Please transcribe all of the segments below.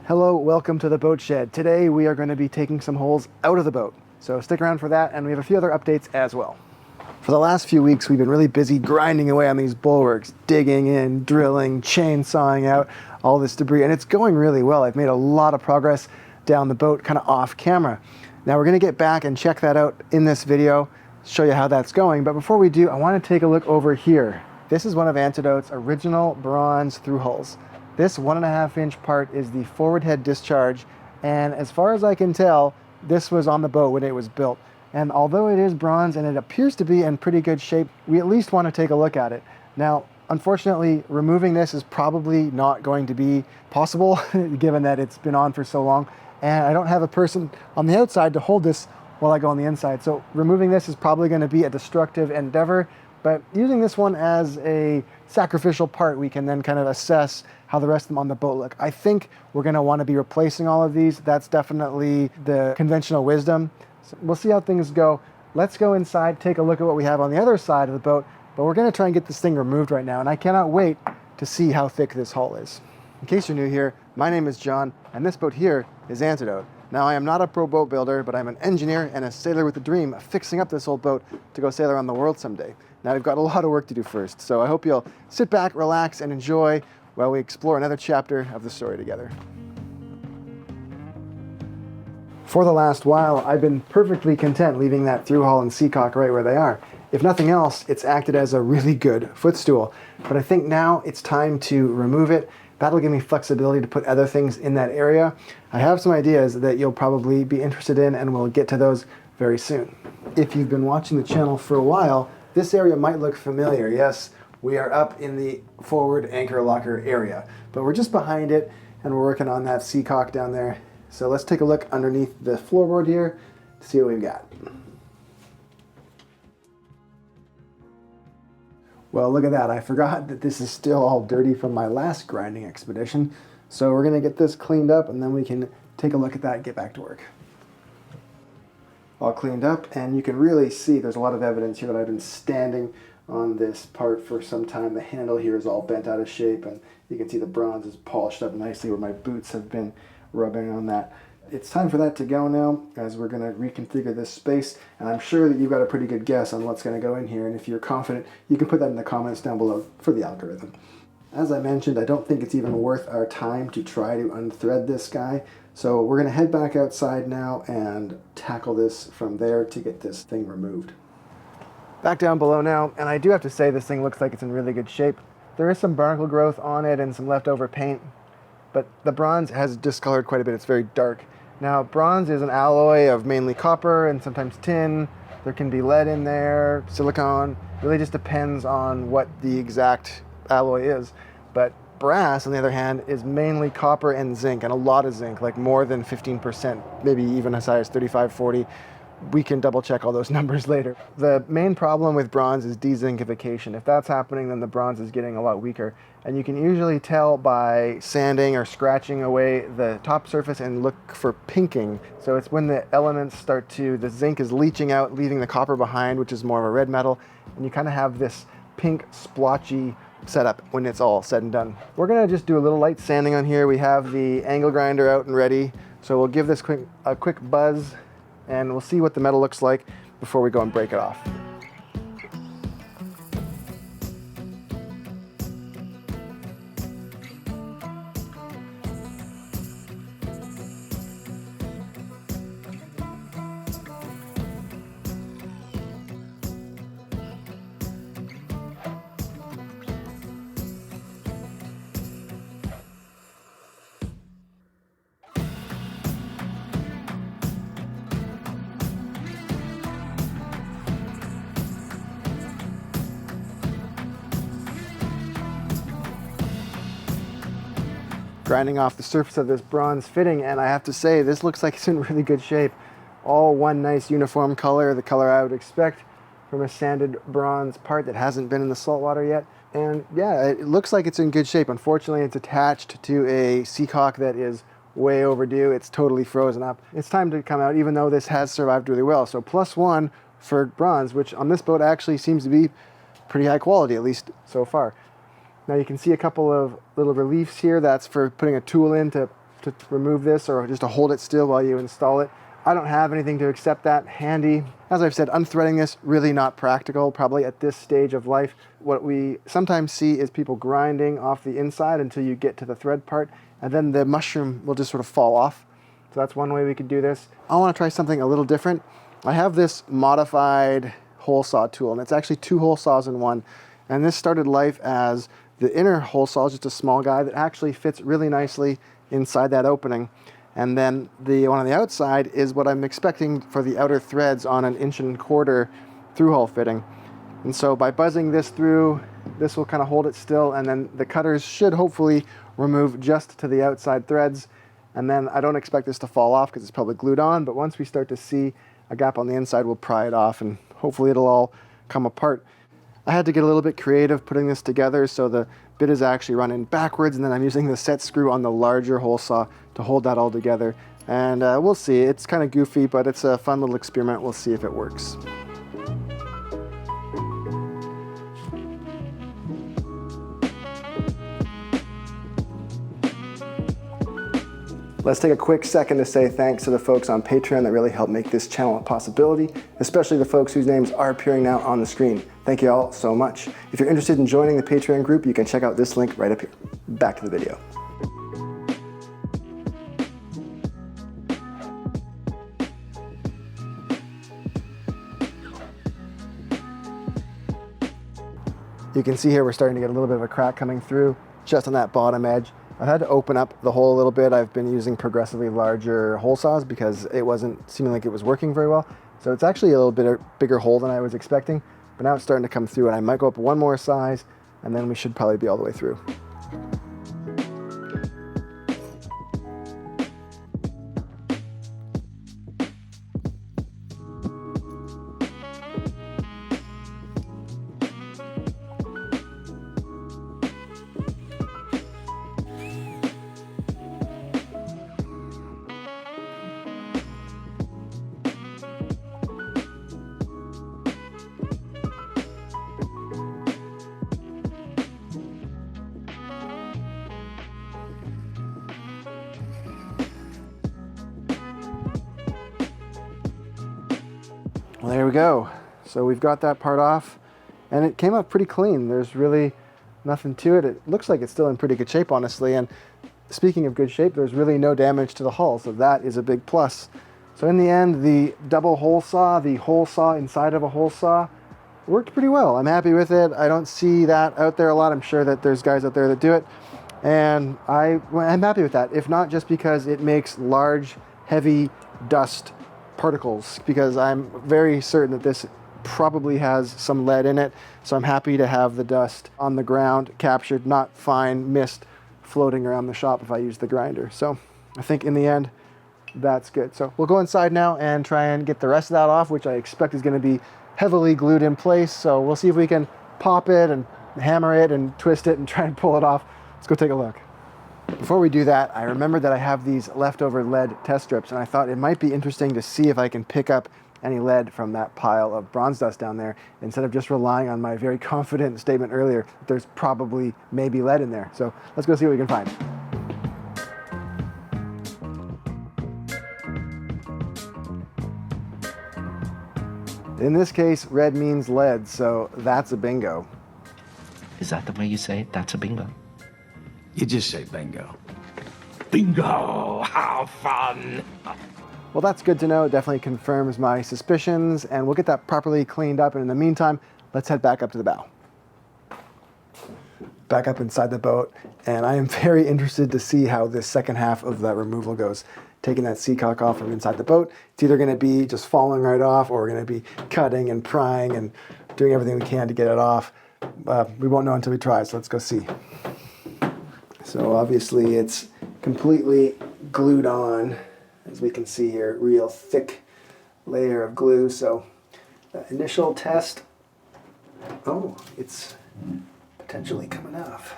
Hello, welcome to the boat shed. Today we are going to be taking some holes out of the boat. So stick around for that, and we have a few other updates as well. For the last few weeks we've been really busy grinding away on these bulwarks, digging in, drilling, chainsawing out all this debris, and it's going really well. I've made a lot of progress down the boat kind of off camera. Now we're going to get back and check that out in this video, show you how that's going, but before we do I want to take a look over here. This is one of Antidote's original bronze through hulls. This 1.5 inch part is the forward head discharge, and as far as I can tell, this was on the boat when it was built. And although it is bronze and it appears to be in pretty good shape, we at least want to take a look at it. Now, unfortunately, removing this is probably not going to be possible given that it's been on for so long, and I don't have a person on the outside to hold this while I go on the inside. So removing this is probably going to be a destructive endeavor, but using this one as a sacrificial part, we can then kind of assess how the rest of them on the boat look. I think we're going to want to be replacing all of these. That's definitely the conventional wisdom. So we'll see how things go. Let's go inside, take a look at what we have on the other side of the boat, but we're going to try and get this thing removed right now, and I cannot wait to see how thick this hull is. In case you're new here, my name is John, and this boat here is Antidote. Now, I am not a pro boat builder, but I'm an engineer and a sailor with a dream of fixing up this old boat to go sail around the world someday. Now, we've got a lot of work to do first, so I hope you'll sit back, relax, and enjoy while we explore another chapter of the story together. For the last while, I've been perfectly content leaving that through hull and Seacock right where they are. If nothing else, it's acted as a really good footstool. But I think now it's time to remove it. That'll give me flexibility to put other things in that area. I have some ideas that you'll probably be interested in, and we'll get to those very soon. If you've been watching the channel for a while, this area might look familiar. Yes, we are up in the forward anchor locker area, but we're just behind it, and we're working on that Seacock down there. So let's take a look underneath the floorboard here to see what we've got. Well, look at that. I forgot that this is still all dirty from my last grinding expedition. So we're going to get this cleaned up, and then we can take a look at that and get back to work. All cleaned up, and you can really see there's a lot of evidence here that I've been standing on this part for some time. The handle here is all bent out of shape, and you can see the bronze is polished up nicely where my boots have been rubbing on that. It's time for that to go now, as we're going to reconfigure this space, and I'm sure that you've got a pretty good guess on what's going to go in here, and if you're confident, you can put that in the comments down below for the algorithm. As I mentioned, I don't think it's even worth our time to try to unthread this guy, so we're going to head back outside now and tackle this from there to get this thing removed. Back down below now, and I do have to say this thing looks like it's in really good shape. There is some barnacle growth on it and some leftover paint, but the bronze has discolored quite a bit. It's very dark. Now, bronze is an alloy of mainly copper and sometimes tin. There can be lead in there, silicone. It really just depends on what the exact alloy is. But brass, on the other hand, is mainly copper and zinc, and a lot of zinc, like more than 15%, maybe even as high as 35, 40. We can double check all those numbers later. The main problem with bronze is dezinkification. If that's happening, then the bronze is getting a lot weaker. And you can usually tell by sanding or scratching away the top surface and look for pinking. So it's when the elements start to, the zinc is leaching out, leaving the copper behind, which is more of a red metal, and you kind of have this pink splotchy setup when it's all said and done. We're gonna just do a little light sanding on here. We have the angle grinder out and ready. So we'll give this a quick buzz, and we'll see what the metal looks like before we go and break it off. Grinding off the surface of this bronze fitting, and I have to say this looks like it's in really good shape. All one nice uniform color, the color I would expect from a sanded bronze part that hasn't been in the salt water yet. And yeah, it looks like it's in good shape. Unfortunately, it's attached to a Seacock that is way overdue. It's totally frozen up. It's time to come out, even though this has survived really well. So +1 for bronze, which on this boat actually seems to be pretty high quality, at least so far. Now you can see a couple of little reliefs here. That's for putting a tool in to to remove this or just to hold it still while you install it. I don't have anything to accept that handy. As I've said, unthreading this, really not practical, probably at this stage of life. What we sometimes see is people grinding off the inside until you get to the thread part, and then the mushroom will just sort of fall off. So that's one way we could do this. I want to try something a little different. I have this modified hole saw tool, and it's actually 2 hole saws in one. And this started life as the inner hole saw is just a small guy that actually fits really nicely inside that opening. And then the one on the outside is what I'm expecting for the outer threads on an 1¼ through hole fitting. And so by buzzing this through, this will kind of hold it still, and then the cutters should hopefully remove just to the outside threads. And then I don't expect this to fall off because it's probably glued on, but once we start to see a gap on the inside, we'll pry it off and hopefully it'll all come apart. I had to get a little bit creative putting this together, so the bit is actually running backwards, and then I'm using the set screw on the larger hole saw to hold that all together. And we'll see. It's kind of goofy, but it's a fun little experiment. We'll see if it works. Let's take a quick second to say thanks to the folks on Patreon that really helped make this channel a possibility, especially the folks whose names are appearing now on the screen. Thank you all so much. If you're interested in joining the Patreon group, you can check out this link right up here. Back to the video. You can see here we're starting to get a little bit of a crack coming through just on that bottom edge. I've had to open up the hole a little bit. I've been using progressively larger hole saws because it wasn't seeming like it was working very well. So it's actually a little bit bigger hole than I was expecting, but now it's starting to come through, and I might go up one more size and then we should probably be all the way through. Well, there we go. So we've got that part off, and it came up pretty clean. There's really nothing to it. It looks like it's still in pretty good shape, honestly. And speaking of good shape, there's really no damage to the hull, so that is a big plus. So in the end, the double hole saw, the hole saw inside of a hole saw, worked pretty well. I'm happy with it. I don't see that out there a lot. I'm sure that there's guys out there that do it, and I'm happy with that. If not just because it makes large, heavy dust particles, because I'm very certain that this probably has some lead in it. So I'm happy to have the dust on the ground captured, not fine mist floating around the shop if I use the grinder. So I think in the end, that's good. So we'll go inside now and try and get the rest of that off, which I expect is going to be heavily glued in place. So we'll see if we can pop it and hammer it and twist it and try and pull it off. Let's go take a look. Before we do that, I remembered that I have these leftover lead test strips, and I thought it might be interesting to see if I can pick up any lead from that pile of bronze dust down there, instead of just relying on my very confident statement earlier that there's probably maybe lead in there. So let's go see what we can find. In this case, red means lead, so that's a bingo. Is that the way you say it? That's a bingo. You just say bingo. Bingo! How fun! Well, that's good to know. It definitely confirms my suspicions, and we'll get that properly cleaned up. And in the meantime, let's head back up to the bow. Back up inside the boat, and I am very interested to see how this second half of that removal goes. Taking that seacock off from inside the boat, it's either going to be just falling right off, or we're going to be cutting and prying and doing everything we can to get it off. We won't know until we try, so let's go see. So obviously it's completely glued on, as we can see here, real thick layer of glue. So initial test, oh, it's potentially coming off.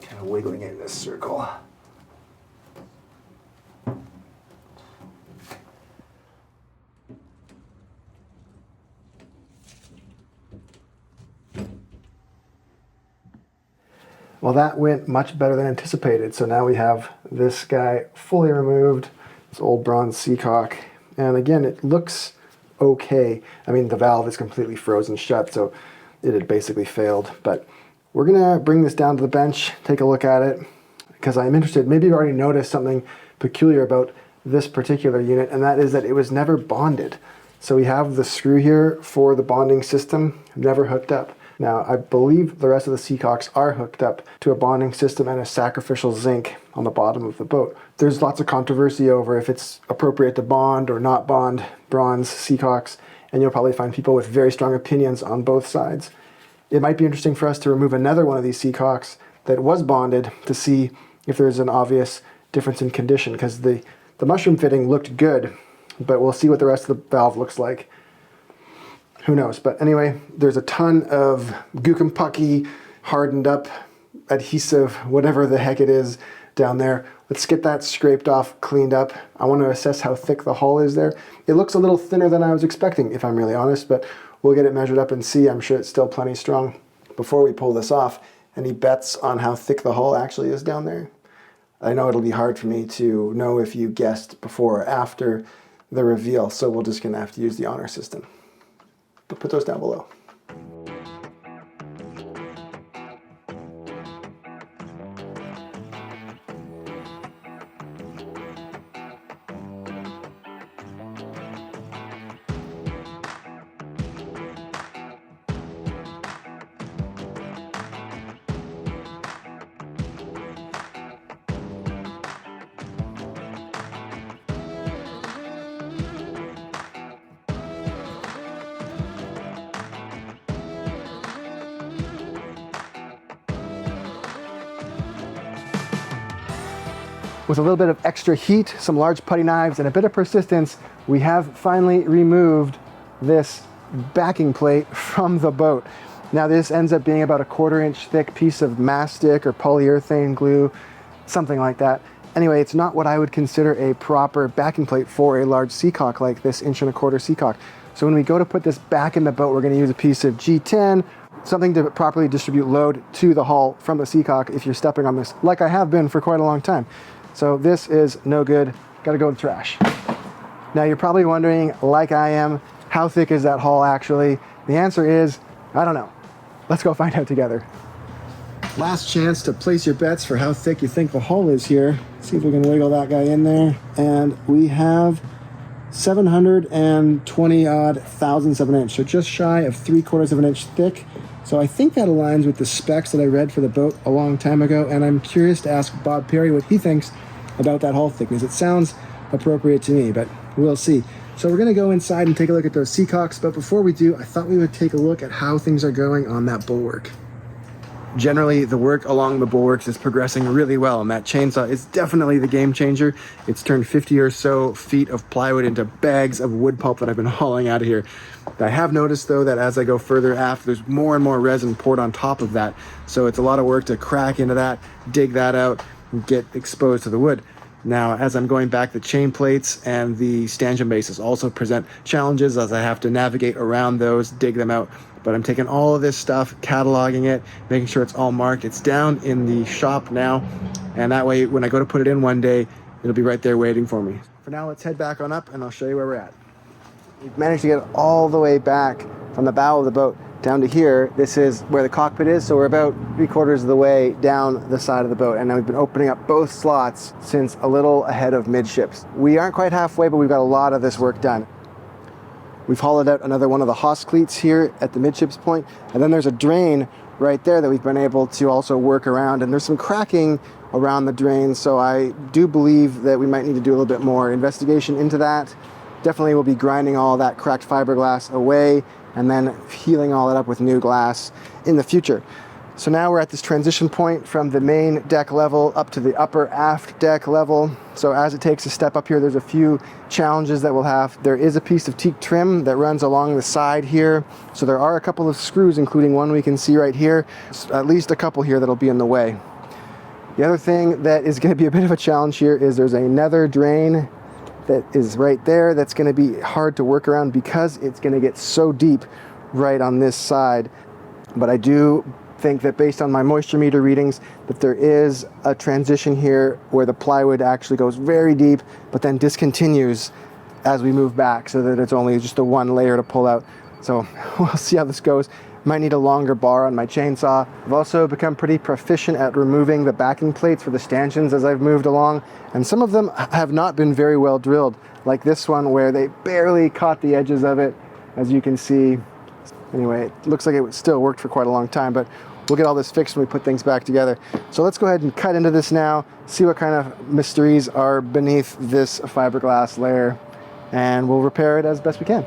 Kind of wiggling it in this circle. Well, that went much better than anticipated. So now we have this guy fully removed, this old bronze Seacock. And again, it looks okay. I mean, the valve is completely frozen shut, so it had basically failed. But we're gonna bring this down to the bench, take a look at it, because I'm interested. Maybe you've already noticed something peculiar about this particular unit, and that is that it was never bonded. So we have the screw here for the bonding system, never hooked up. Now, I believe the rest of the Seacocks are hooked up to a bonding system and a sacrificial zinc on the bottom of the boat. There's lots of controversy over if it's appropriate to bond or not bond bronze Seacocks, and you'll probably find people with very strong opinions on both sides. It might be interesting for us to remove another one of these Seacocks that was bonded to see if there's an obvious difference in condition, because the mushroom fitting looked good, but we'll see what the rest of the valve looks like. Who knows? But anyway, there's a ton of gookum-pucky, hardened up, adhesive, whatever the heck it is down there. Let's get that scraped off, cleaned up. I want to assess how thick the hull is there. It looks a little thinner than I was expecting, if I'm really honest, but we'll get it measured up and see. I'm sure it's still plenty strong. Before we pull this off, any bets on how thick the hull actually is down there? I know it'll be hard for me to know if you guessed before or after the reveal, so we're just gonna have to use the honor system. But put those down below. With a little bit of extra heat, some large putty knives, and a bit of persistence, we have finally removed this backing plate from the boat. Now this ends up being about a 1/4 inch thick piece of mastic or polyurethane glue, something like that. Anyway, it's not what I would consider a proper backing plate for a large Seacock like this 1.25" Seacock. So when we go to put this back in the boat, we're going to use a piece of G10, something to properly distribute load to the hull from the Seacock if you're stepping on this, like I have been for quite a long time. So this is no good, gotta go in the trash. Now you're probably wondering, like I am, how thick is that hull actually? The answer is, I don't know. Let's go find out together. Last chance to place your bets for how thick you think the hull is here. See if we can wiggle that guy in there. And we have 720 odd thousandths of an inch, so just shy of 3/4 of an inch thick. So I think that aligns with the specs that I read for the boat a long time ago, and I'm curious to ask Bob Perry what he thinks about that hull thickness. It sounds appropriate to me, but we'll see. So we're gonna go inside and take a look at those Seacocks, but before we do, I thought we would take a look at how things are going on that bulwark. Generally, the work along the bulwarks is progressing really well, and that chainsaw is definitely the game changer. It's turned 50 or so feet of plywood into bags of wood pulp that I've been hauling out of here. I have noticed, though, that as I go further aft, there's more and more resin poured on top of that. So it's a lot of work to crack into that, dig that out, and get exposed to the wood. Now, as I'm going back, the chain plates and the stanchion bases also present challenges as I have to navigate around those, dig them out. But I'm taking all of this stuff, cataloging it, making sure it's all marked. It's down in the shop now, and that way when I go to put it in one day, it'll be right there waiting for me. For now, let's head back on up and I'll show you where we're at. We've managed to get all the way back from the bow of the boat down to here. This is where the cockpit is, so we're about 3/4 of the way down the side of the boat, and now we've been opening up both slots since a little ahead of midships. We aren't quite halfway, but we've got a lot of this work done. We've hollowed out another one of the hawse cleats here at the midships point, and then there's a drain right there that we've been able to also work around, and there's some cracking around the drain, so I do believe that we might need to do a little bit more investigation into that. Definitely we'll be grinding all that cracked fiberglass away and then healing all it up with new glass in the future. So now we're at this transition point from the main deck level up to the upper aft deck level. So as it takes a step up here, there's a few challenges that we'll have. There is a piece of teak trim that runs along the side here. So there are a couple of screws, including one we can see right here. At least a couple here that'll be in the way. The other thing that is going to be a bit of a challenge here is there's another drain that is right there that's going to be hard to work around because it's going to get so deep right on this side. But I do think that based on my moisture meter readings that there is a transition here where the plywood actually goes very deep but then discontinues as we move back, so that it's only just the one layer to pull out. So we'll see how this goes. Might need a longer bar on my chainsaw. I've also become pretty proficient at removing the backing plates for the stanchions as I've moved along, and some of them have not been very well drilled, like this one where they barely caught the edges of it, as you can see. Anyway, it looks like it still worked for quite a long time, but we'll get all this fixed when we put things back together. So let's go ahead and cut into this now, see what kind of mysteries are beneath this fiberglass layer, and we'll repair it as best we can.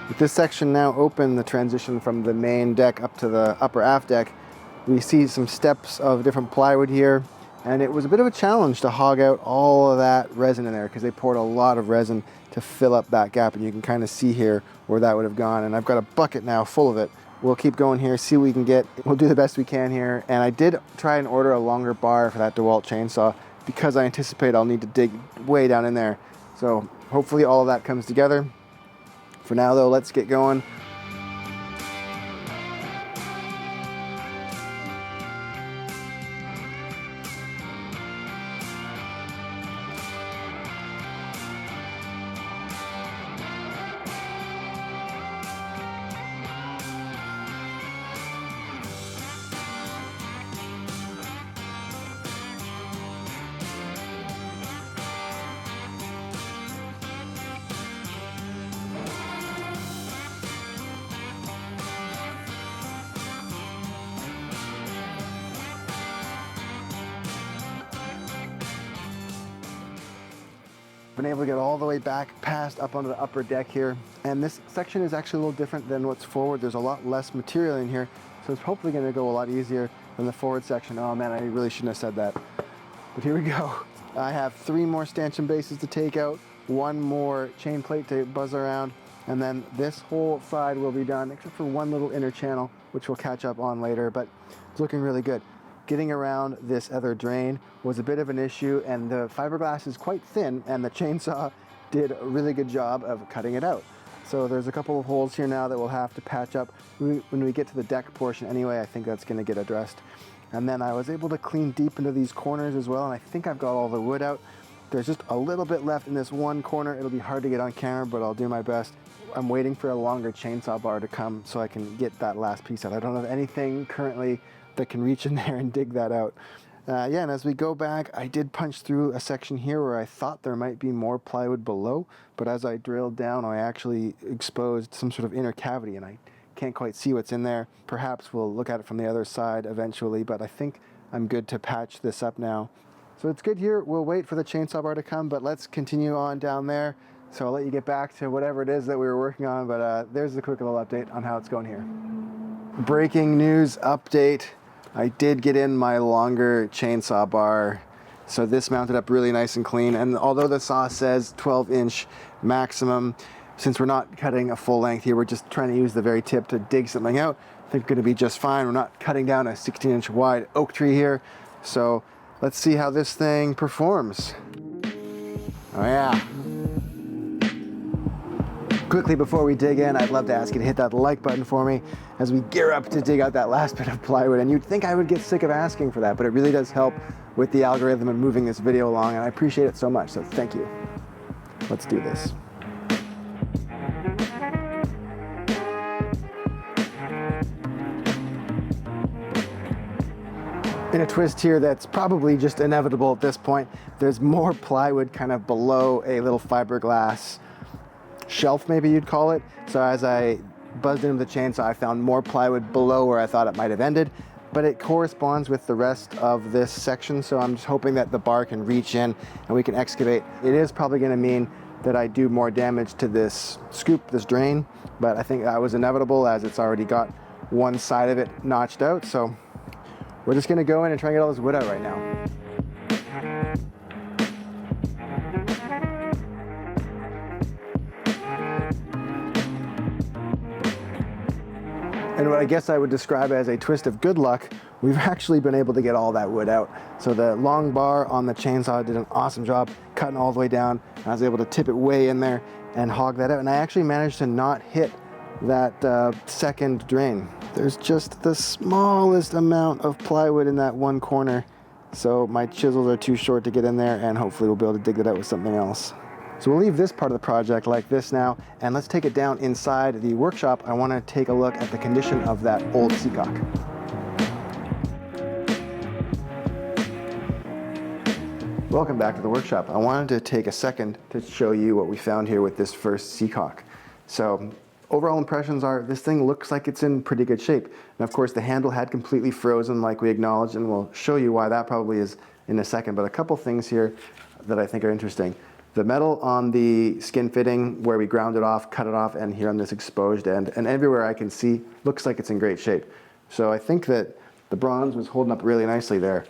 With this section now open, the transition from the main deck up to the upper aft deck, we see some steps of different plywood here, and it was a bit of a challenge to hog out all of that resin in there because they poured a lot of resin to fill up that gap, and you can kind of see here where that would have gone, and I've got a bucket now full of it. We'll keep going here, see what we can get. We'll do the best we can here, and I did try and order a longer bar for that DeWalt chainsaw because I anticipate I'll need to dig way down in there. So hopefully all of that comes together. For now though, let's get going. Been able to get all the way back past up onto the upper deck here, and this section is actually a little different than what's forward. There's a lot less material in here, so it's hopefully going to go a lot easier than the forward section. Oh man, I really shouldn't have said that, but here we go. I have 3 more stanchion bases to take out, 1 more chain plate to buzz around, and then this whole side will be done except for 1 little inner channel which we'll catch up on later, but it's looking really good. Getting around this other drain was a bit of an issue, and the fiberglass is quite thin, and the chainsaw did a really good job of cutting it out. So there's a couple of holes here now that we'll have to patch up. When we get to the deck portion anyway, I think that's going to get addressed. And then I was able to clean deep into these corners as well, and I think I've got all the wood out. There's just a little bit left in this one corner. It'll be hard to get on camera, but I'll do my best. I'm waiting for a longer chainsaw bar to come so I can get that last piece out. I don't have anything currently that can reach in there and dig that out. Yeah, and as we go back, I did punch through a section here where I thought there might be more plywood below, but as I drilled down, I actually exposed some sort of inner cavity, and I can't quite see what's in there. Perhaps we'll look at it from the other side eventually, but I think I'm good to patch this up now. So it's good here. We'll wait for the chainsaw bar to come, but let's continue on down there. So I'll let you get back to whatever it is that we were working on, but there's the quick little update on how it's going here. Breaking news update. I did get in my longer chainsaw bar, so this mounted up really nice and clean, and although the saw says 12-inch maximum, since we're not cutting a full length here, we're just trying to use the very tip to dig something out. I think we're going to be just fine. We're not cutting down a 16-inch wide oak tree here, so let's see how this thing performs. Oh yeah. Quickly before we dig in, I'd love to ask you to hit that like button for me as we gear up to dig out that last bit of plywood. And you'd think I would get sick of asking for that, but it really does help with the algorithm and moving this video along, and I appreciate it so much, so thank you. Let's do this. In a twist here that's probably just inevitable at this point, there's more plywood kind of below a little fiberglass shelf, maybe you'd call it. So as I buzzed into the chainsaw, I found more plywood below where I thought it might have ended. but it corresponds with the rest of this section, so I'm just hoping that the bar can reach in and we can excavate. It is probably going to mean that I do more damage to this scoop, this drain, but I think that was inevitable as it's already got one side of it notched out. So we're just going to go in and try and get all this wood out right now. And what I guess I would describe as a twist of good luck, we've actually been able to get all that wood out. So the long bar on the chainsaw did an awesome job cutting all the way down. I was able to tip it way in there and hog that out. And I actually managed to not hit that second drain. There's just the smallest amount of plywood in that one corner. So my chisels are too short to get in there, and hopefully we'll be able to dig that out with something else. So we'll leave this part of the project like this now, and let's take it down inside the workshop. I want to take a look at the condition of that old Seacock. Welcome back to the workshop. I wanted to take a second to show you what we found here with this first Seacock. So overall impressions are this thing looks like it's in pretty good shape. And of course the handle had completely frozen like we acknowledged, and we'll show you why that probably is in a second. But a couple things here that I think are interesting. The metal on the skin fitting where we ground it off, cut it off, and here on this exposed end, and everywhere I can see, looks like it's in great shape. So I think that the bronze was holding up really nicely there.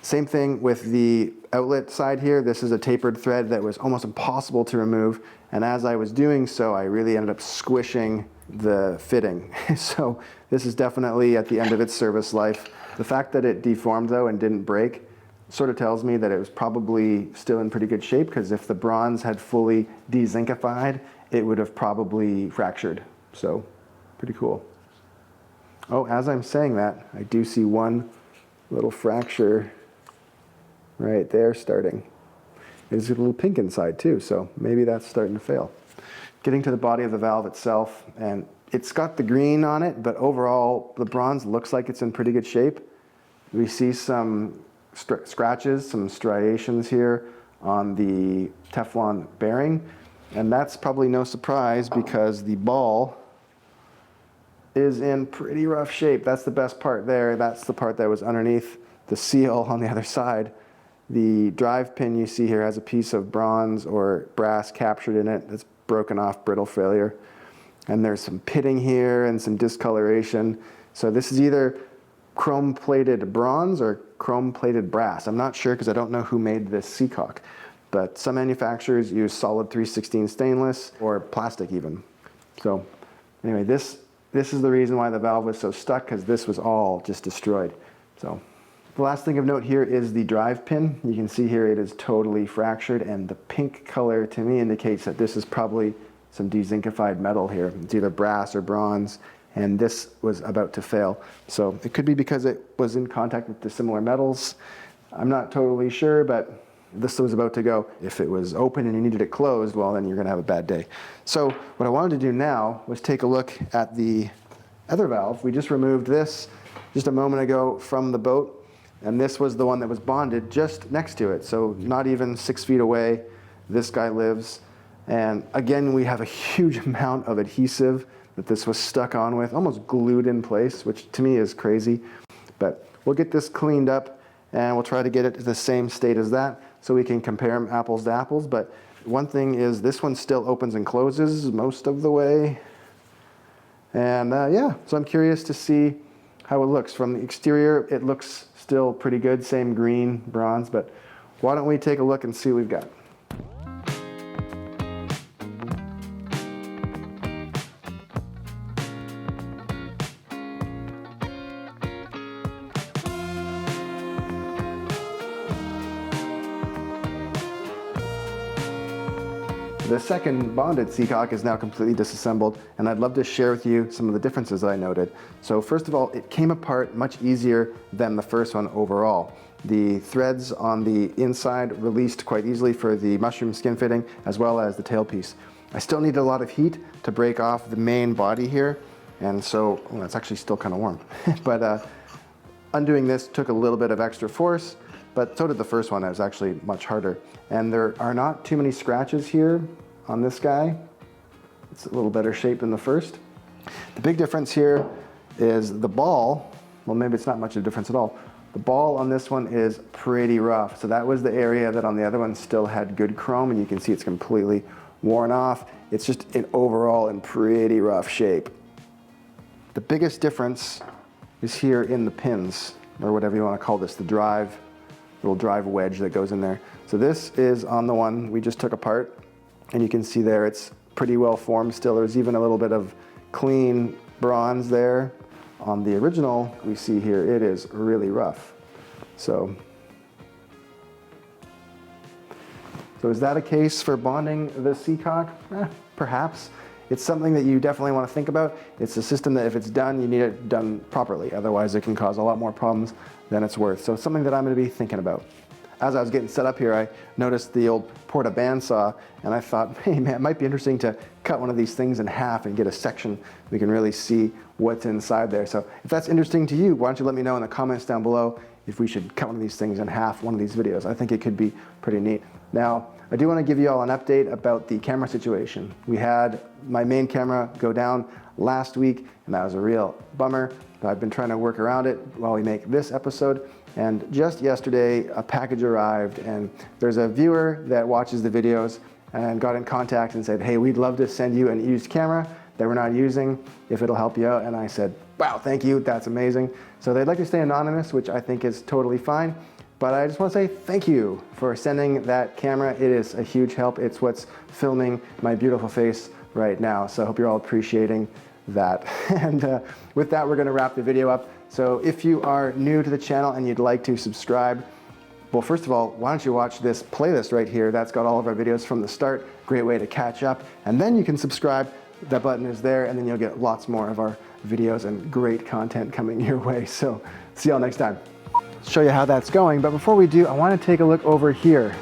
Same thing with the outlet side here. This is a tapered thread that was almost impossible to remove, and as I was doing so, I really ended up squishing the fitting. So this is definitely at the end of its service life. The fact that it deformed though and didn't break sort of tells me that it was probably still in pretty good shape, because if the bronze had fully de-zincified, it would have probably fractured. So pretty cool. Oh, as I'm saying that, I do see one little fracture right there starting. There's a little pink inside too, so maybe that's starting to fail. Getting to the body of the valve itself, and it's got the green on it, but overall the bronze looks like it's in pretty good shape. We see some scratches, some striations here on the Teflon bearing, and that's probably no surprise because the ball is in pretty rough shape. That's the best part there. That's the part that was underneath the seal on the other side. The drive pin you see here has a piece of bronze or brass captured in it that's broken off, brittle failure. And there's some pitting here and some discoloration. So this is either chrome-plated bronze or chrome-plated brass. I'm not sure because I don't know who made this Seacock, but some manufacturers use solid 316 stainless or plastic even. So anyway, this is the reason why the valve was so stuck, because this was all just destroyed. So the last thing of note here is the drive pin. You can see here it is totally fractured, and the pink color to me indicates that this is probably some de-zincified metal here. It's either brass or bronze, and this was about to fail. So it could be because it was in contact with the similar metals. I'm not totally sure, but this was about to go. If it was open and you needed it closed, well, then you're gonna have a bad day. So what I wanted to do now was take a look at the other valve. We just removed this just a moment ago from the boat, and this was the one that was bonded just next to it. So not even 6 feet away, this guy lives. And again, we have a huge amount of adhesive that this was stuck on with, almost glued in place, which to me is crazy. But we'll get this cleaned up and we'll try to get it to the same state as that so we can compare them apples to apples. But one thing is this one still opens and closes most of the way. And yeah, so I'm curious to see how it looks. From the exterior, it looks still pretty good, same green, bronze, but why don't we take a look and see what we've got. The second bonded Seacock is now completely disassembled, and I'd love to share with you some of the differences that I noted. So first of all, it came apart much easier than the first one overall. The threads on the inside released quite easily for the mushroom skin fitting, as well as the tailpiece. I still needed a lot of heat to break off the main body here, and so, well, it's actually still kind of warm. But undoing this took a little bit of extra force, but so did the first one. It was actually much harder. And there are not too many scratches here on this guy. It's a little better shape than the first. The big difference here is the ball well, maybe it's not much of a difference at all. The ball on this one is pretty rough. So that was the area that on the other one still had good chrome, and you can see it's completely worn off. It's just overall in pretty rough shape. The biggest difference is here in the pins, or whatever you want to call this, the little drive wedge that goes in there. So this is on the one we just took apart, and you can see there it's pretty well formed still. There's even a little bit of clean bronze there. On the original we see here, it is really rough. So is that a case for bonding the Seacock? Perhaps. It's something that you definitely want to think about. It's a system that if it's done, you need it done properly. Otherwise it can cause a lot more problems than it's worth. So it's something that I'm going to be thinking about. As I was getting set up here, I noticed the old porta bandsaw, and I thought, hey man, it might be interesting to cut one of these things in half and get a section we can really see what's inside there. So if that's interesting to you, why don't you let me know in the comments down below if we should cut one of these things in half, one of these videos. I think it could be pretty neat. Now, I do want to give you all an update about the camera situation. We had my main camera go down last week, and that was a real bummer. But I've been trying to work around it while we make this episode. And just yesterday, a package arrived, and there's a viewer that watches the videos and got in contact and said, hey, we'd love to send you an used camera that we're not using if it'll help you out. And I said, wow, thank you, that's amazing. So they'd like to stay anonymous, which I think is totally fine. But I just want to say thank you for sending that camera. It is a huge help. It's what's filming my beautiful face right now. So I hope you're all appreciating that. And with that, we're going to wrap the video up. So if you are new to the channel and you'd like to subscribe, well, first of all, why don't you watch this playlist right here? That's got all of our videos from the start. Great way to catch up. And then you can subscribe. That button is there, and then you'll get lots more of our videos and great content coming your way. So see y'all next time. Show you how that's going. But before we do, I want to take a look over here.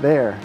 There.